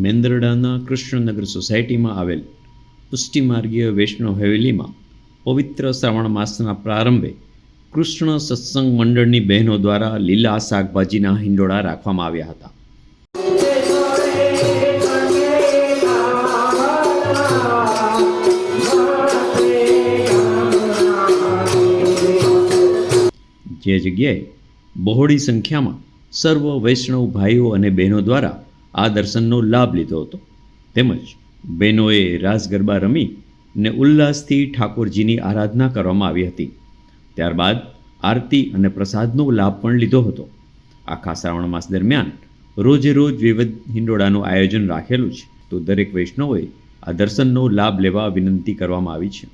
મેંદરડાના કૃષ્ણનગર સોસાયટીમાં આવેલ પુષ્ટિમાર્ગીય વૈષ્ણવ હવેલીમાં પવિત્ર શ્રાવણ માસના પ્રારંભે કૃષ્ણ સત્સંગ મંડળની બહેનો દ્વારા લીલા શાકભાજીના હિંડોળા રાખવામાં આવ્યા હતા. જે જગ્યાએ બહોળી સંખ્યામાં સર્વ વૈષ્ણવ ભાઈઓ અને બહેનો દ્વારા આ દર્શનનો લાભ લીધો હતો. તેમજ બહેનોએ રાસ ગરબા રમી ને ઉલ્લાસથી ઠાકોરજીની આરાધના કરવામાં આવી હતી. ત્યારબાદ આરતી અને પ્રસાદનો લાભ પણ લીધો હતો. આખા શ્રાવણ માસ દરમિયાન રોજે રોજ વિવિધ હિંડોળાનું આયોજન રાખેલું છે. તો દરેક વૈષ્ણવોએ આ દર્શનનો લાભ લેવા વિનંતી કરવામાં આવી છે.